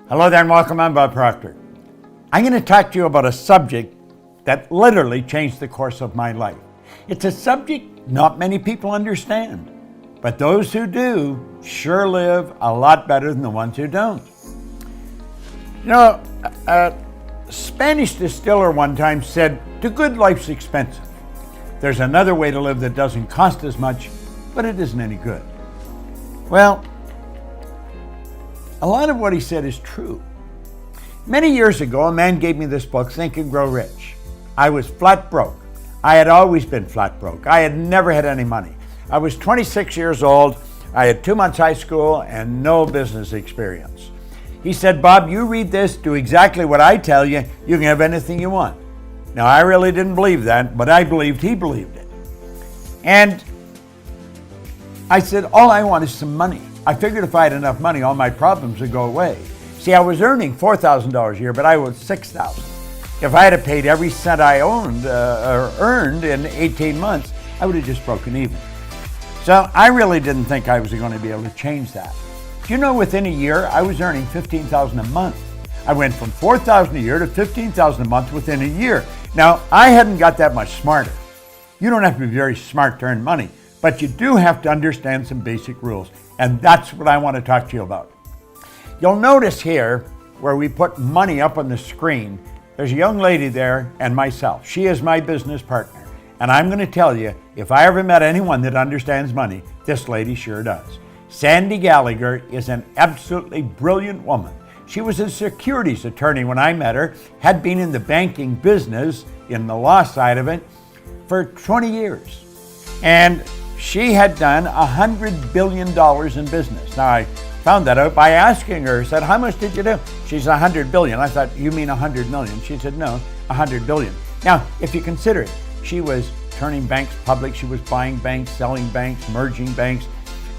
Hello there and welcome. I'm Bob Proctor. I'm going to talk to you about a subject that literally changed the course of my life. It's a subject not many people understand, but those who do sure live a lot better than the ones who don't. You know, a Spanish distiller one time said, "The good life's expensive. There's another way to live that doesn't cost as much, but it isn't any good." Well, a lot of what he said is true. Many years ago, a man gave me this book, Think and Grow Rich. I was flat broke. I had always been flat broke. I had never had any money. I was 26 years old. I had 2 months high school and no business experience. He said, "Bob, you read this, do exactly what I tell you, you can have anything you want." Now, I really didn't believe that, but I believed he believed it. And I said, all I want is some money. I figured if I had enough money, all my problems would go away. See, I was earning $4,000 a year, but I was $6,000. If I had paid every cent I owned or earned in 18 months, I would have just broken even. So I really didn't think I was going to be able to change that. Do you know, within a year, I was earning $15,000 a month. I went from $4,000 a year to $15,000 a month within a year. Now, I hadn't got that much smarter. You don't have to be very smart to earn money, but you do have to understand some basic rules. And that's what I want to talk to you about. You'll notice here where we put money up on the screen, there's a young lady there and myself. She is my business partner. And I'm going to tell you, if I ever met anyone that understands money, this lady sure does. Sandy Gallagher is an absolutely brilliant woman. She was a securities attorney when I met her, had been in the banking business, in the law side of it, for 20 years. And she had done $100 billion in business. Now, I found that out by asking her. I said, "How much did you do?" She's $100 billion. I thought, "You mean 100 million?" She said, "No, 100 billion. Now, if you consider it, she was turning banks public. She was buying banks, selling banks, merging banks.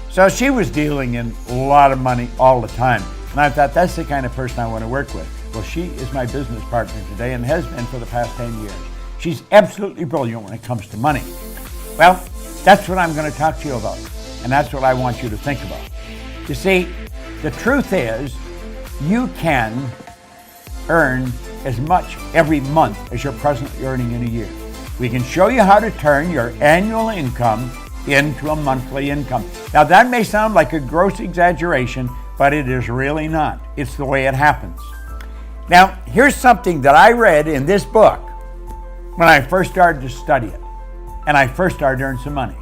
So she was dealing in a lot of money all the time. And I thought, that's the kind of person I want to work with. Well, she is my business partner today and has been for the past 10 years. She's absolutely brilliant when it comes to money. Well, that's what I'm going to talk to you about. And that's what I want you to think about. You see, the truth is, you can earn as much every month as you're presently earning in a year. We can show you how to turn your annual income into a monthly income. Now, that may sound like a gross exaggeration, but it is really not. It's the way it happens. Now, here's something that I read in this book when I first started to study it, and I first started to earn some money.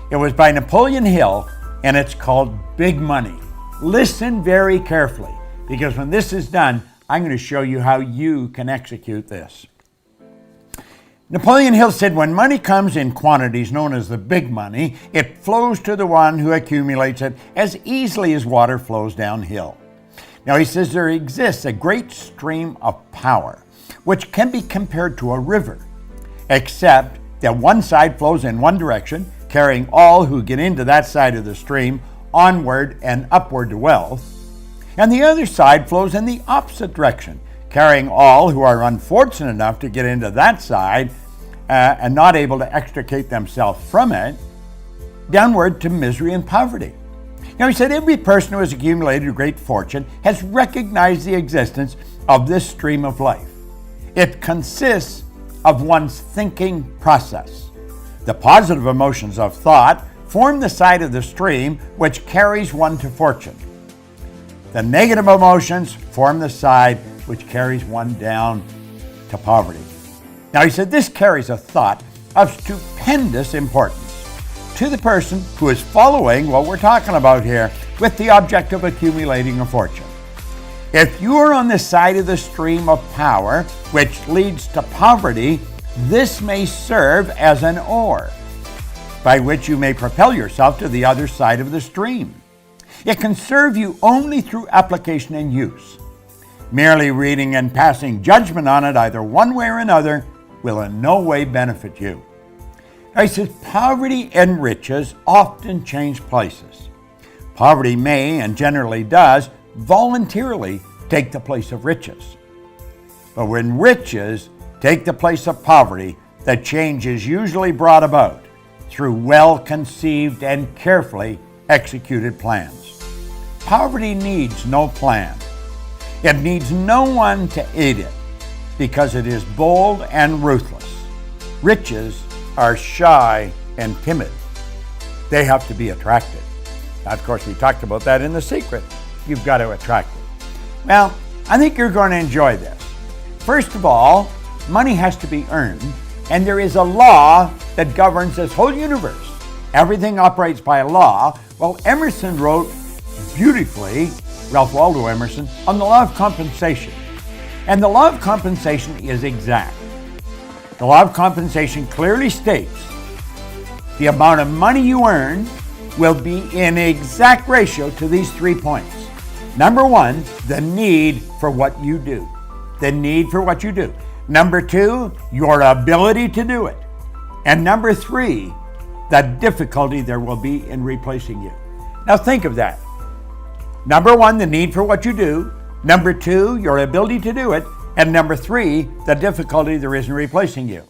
It was by Napoleon Hill, and it's called Big Money. Listen very carefully, because when this is done, I'm going to show you how you can execute this. Napoleon Hill said, "When money comes in quantities known as the big money, it flows to the one who accumulates it as easily as water flows downhill." Now, he says there exists a great stream of power, which can be compared to a river, except that one side flows in one direction, carrying all who get into that side of the stream onward and upward to wealth, and the other side flows in the opposite direction, carrying all who are unfortunate enough to get into that side and not able to extricate themselves from it, downward to misery and poverty. Now, he said every person who has accumulated a great fortune has recognized the existence of this stream of life. It consists of one's thinking process. The positive emotions of thought form the side of the stream which carries one to fortune. The negative emotions form the side which carries one down to poverty. Now, he said this carries a thought of stupendous importance to the person who is following what we're talking about here with the object of accumulating a fortune. If you are on the side of the stream of power which leads to poverty, this may serve as an oar by which you may propel yourself to the other side of the stream. It can serve you only through application and use. Merely reading and passing judgment on it either one way or another will in no way benefit you. Now, he says poverty and riches often change places. Poverty may, and generally does, voluntarily take the place of riches. But when riches take the place of poverty, the change is usually brought about through well-conceived and carefully executed plans. Poverty needs no plan. It needs no one to aid it because it is bold and ruthless. Riches are shy and timid. They have to be attracted. Of course, we talked about that in The Secret. You've got to attract it. Well, I think you're going to enjoy this. First of all, money has to be earned, and there is a law that governs this whole universe. Everything operates by a law. Well, Emerson wrote beautifully, Ralph Waldo Emerson, on the law of compensation. And the law of compensation is exact. The law of compensation clearly states the amount of money you earn will be in exact ratio to these 3 points. Number one, the need for what you do. The need for what you do. Number two, your ability to do it. And number three, the difficulty there will be in replacing you. Now think of that. Number one, the need for what you do. Number two, your ability to do it. And number three, the difficulty there is in replacing you.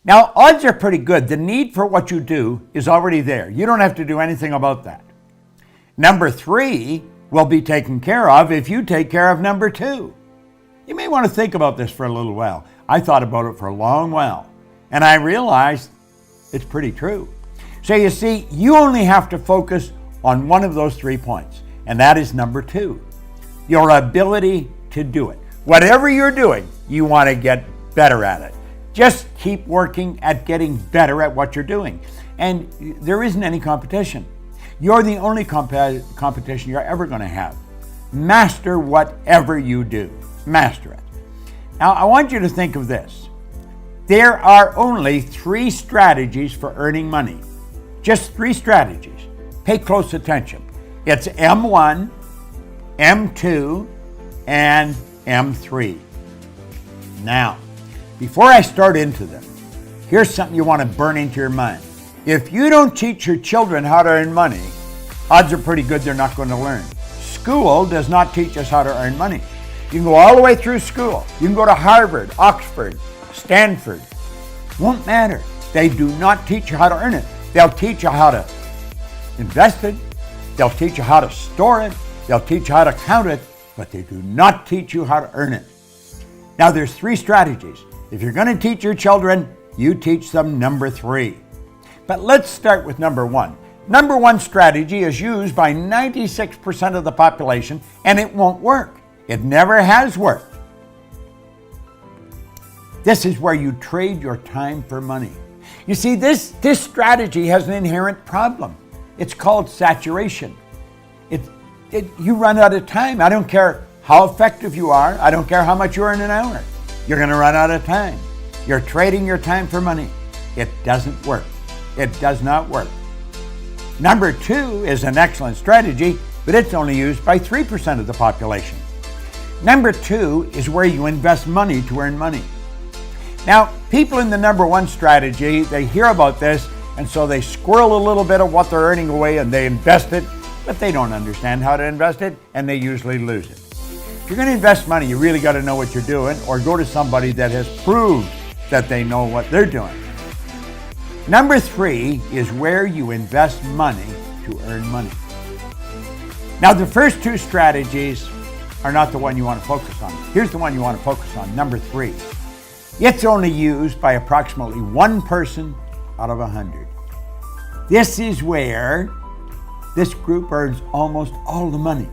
Now, odds are pretty good. The need for what you do is already there. You don't have to do anything about that. Number three will be taken care of if you take care of number two. You may want to think about this for a little while. I thought about it for a long while, and I realized it's pretty true. So you see, you only have to focus on one of those 3 points, and that is number two, your ability to do it. Whatever you're doing, you want to get better at it. Just keep working at getting better at what you're doing. And there isn't any competition. You're the only competition you're ever going to have. Master whatever you do. Master it. Now, I want you to think of this. There are only 3 strategies for earning money. Just 3 strategies. Pay close attention. It's M1, M2, and M3. Now, before I start into them, here's something you want to burn into your mind. If you don't teach your children how to earn money, odds are pretty good they're not going to learn. School does not teach us how to earn money. You can go all the way through school. You can go to Harvard, Oxford, Stanford. Won't matter. They do not teach you how to earn it. They'll teach you how to invest it. They'll teach you how to store it. They'll teach you how to count it, but they do not teach you how to earn it. Now, there's 3 strategies. If you're going to teach your children, you teach them number 3. But let's start with number 1. Number 1 strategy is used by 96% of the population, and it won't work. It never has worked. This is where you trade your time for money. You see, this strategy has an inherent problem. It's called saturation. You run out of time. I don't care how effective you are. I don't care how much you earn an hour. You're going to run out of time. You're trading your time for money. It doesn't work. It does not work. Number 2 is an excellent strategy, but it's only used by 3% of the population. Number 2 is where you invest money to earn money. Now, people in the number 1 strategy, they hear about this, and so they squirrel a little bit of what they're earning away and they invest it, but they don't understand how to invest it, and they usually lose it. If you're going to invest money, you really got to know what you're doing, or go to somebody that has proved that they know what they're doing. Number 3 is where you invest money to earn money. Now, the first 2 strategies are not the one you want to focus on. Here's the one you want to focus on, number 3. It's only used by approximately 1 person out of 100. This is where this group earns almost all the money.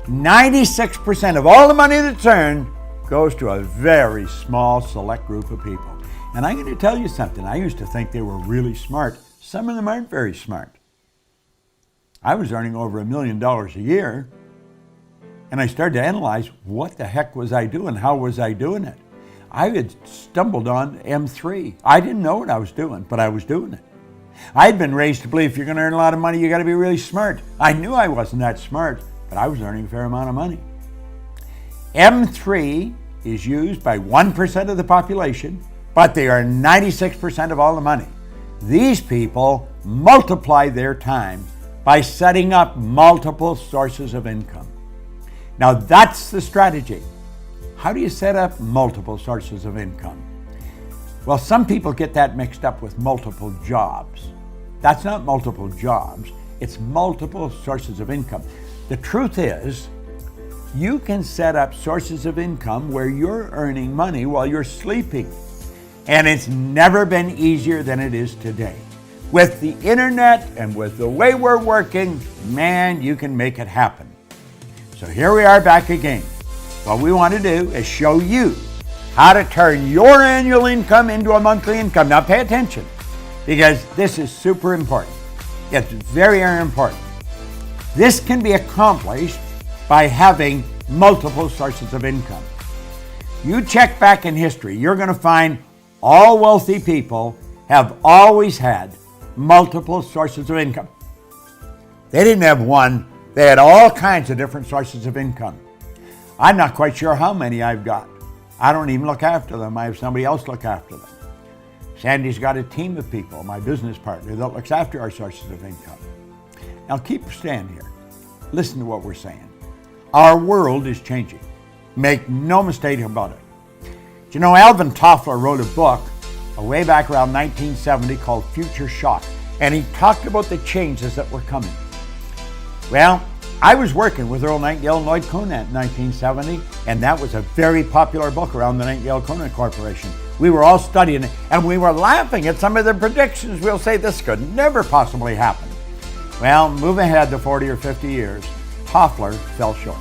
96% of all the money that's earned goes to a very small select group of people. And I'm going to tell you something. I used to think they were really smart. Some of them aren't very smart. I was earning over $1 million a year, and I started to analyze what the heck was I doing? How was I doing it? I had stumbled on M3. I didn't know what I was doing, but I was doing it. I had been raised to believe if you're going to earn a lot of money, you got to be really smart. I knew I wasn't that smart, but I was earning a fair amount of money. M3 is used by 1% of the population, but they are 96% of all the money. These people multiply their time by setting up multiple sources of income. Now that's the strategy. How do you set up multiple sources of income? Well, some people get that mixed up with multiple jobs. That's not multiple jobs, it's multiple sources of income. The truth is, You can set up sources of income where you're earning money while you're sleeping. And it's never been easier than it is today. With the internet and with the way we're working, man, you can make it happen. So here we are back again. What we want to do is show you how to turn your annual income into a monthly income. Now pay attention, because this is super important. It's very, very important. This can be accomplished by having multiple sources of income. You check back in history, you're going to find all wealthy people have always had multiple sources of income. They didn't have one, they had all kinds of different sources of income. I'm not quite sure how many I've got. I don't even look after them. I have somebody else look after them. Sandy's got a team of people, my business partner, that looks after our sources of income. Now stand here. Listen to what we're saying. Our world is changing. Make no mistake about it. You know, Alvin Toffler wrote a book way back around 1970 called Future Shock, and he talked about the changes that were coming. Well, I was working with Earl Nightingale and Lloyd Conant in 1970, and that was a very popular book around the Nightingale Conant Corporation. We were all studying it, and we were laughing at some of the predictions. We'll say this could never possibly happen. Well, move ahead to 40 or 50 years, Toffler fell short.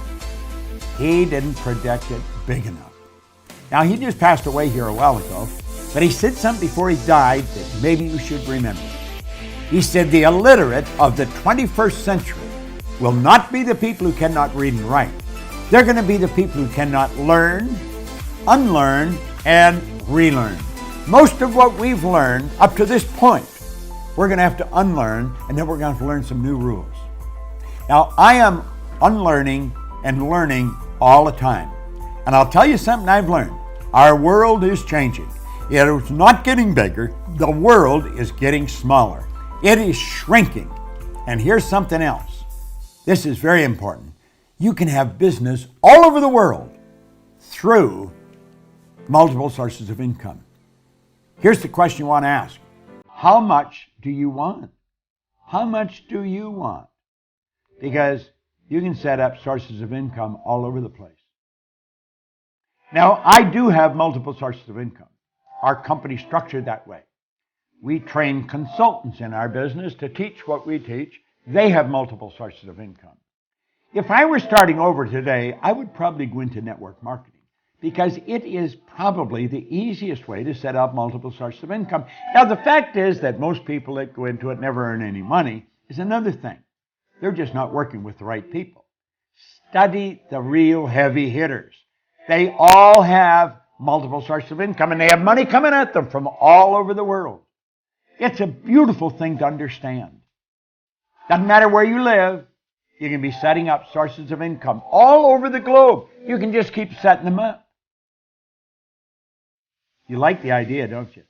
He didn't predict it big enough. Now, he just passed away here a while ago, but he said something before he died that maybe you should remember. He said the illiterate of the 21st century will not be the people who cannot read and write. They're going to be the people who cannot learn, unlearn, and relearn. Most of what we've learned up to this point, we're going to have to unlearn, and then we're going to have to learn some new rules. Now, I am unlearning and learning all the time. And I'll tell you something I've learned. Our world is changing. It is not getting bigger. The world is getting smaller. It is shrinking. And here's something else. This is very important. You can have business all over the world through multiple sources of income. Here's the question you want to ask. How much do you want? How much do you want? Because you can set up sources of income all over the place. Now, I do have multiple sources of income. Our company's structured that way. We train consultants in our business to teach what we teach. They have multiple sources of income. If I were starting over today, I would probably go into network marketing because it is probably the easiest way to set up multiple sources of income. Now, the fact is that most people that go into it never earn any money is another thing. They're just not working with the right people. Study the real heavy hitters. They all have multiple sources of income, and they have money coming at them from all over the world. It's a beautiful thing to understand. Doesn't matter where you live, you can be setting up sources of income all over the globe. You can just keep setting them up. You like the idea, don't you?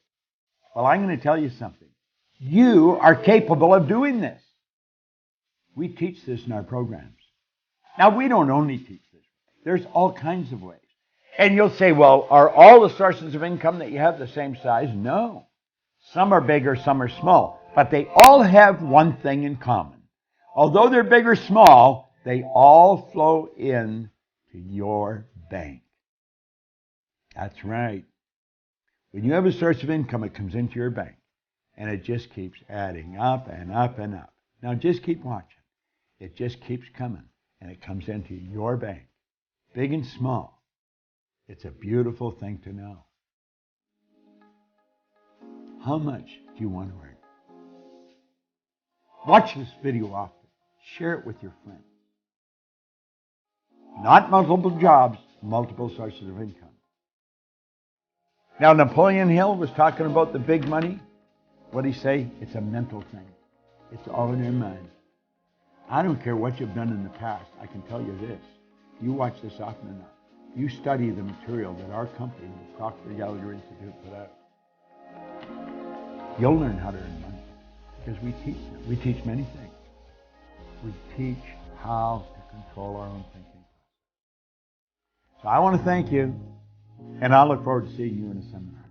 Well, I'm going to tell you something. You are capable of doing this. We teach this in our programs. Now, we don't only teach this. There's all kinds of ways. And you'll say, well, are all the sources of income that you have the same size? No. Some are bigger, some are small. But they all have one thing in common. Although they're big or small, they all flow in to your bank. That's right. When you have a source of income, it comes into your bank. And it just keeps adding up and up and up. Now just keep watching. It just keeps coming. And it comes into your bank. Big and small. It's a beautiful thing to know. How much do you want to earn? Watch this video often. Share it with your friends. Not multiple jobs, multiple sources of income. Now, Napoleon Hill was talking about the big money. What did he say? It's a mental thing. It's all in your mind. I don't care what you've done in the past. I can tell you this. You watch this often enough. You study the material that our company, the Proctor Institute, put out. You'll learn how to earn money because we teach them. We teach many things. We teach how to control our own thinking. So I want to thank you, and I look forward to seeing you in a seminar.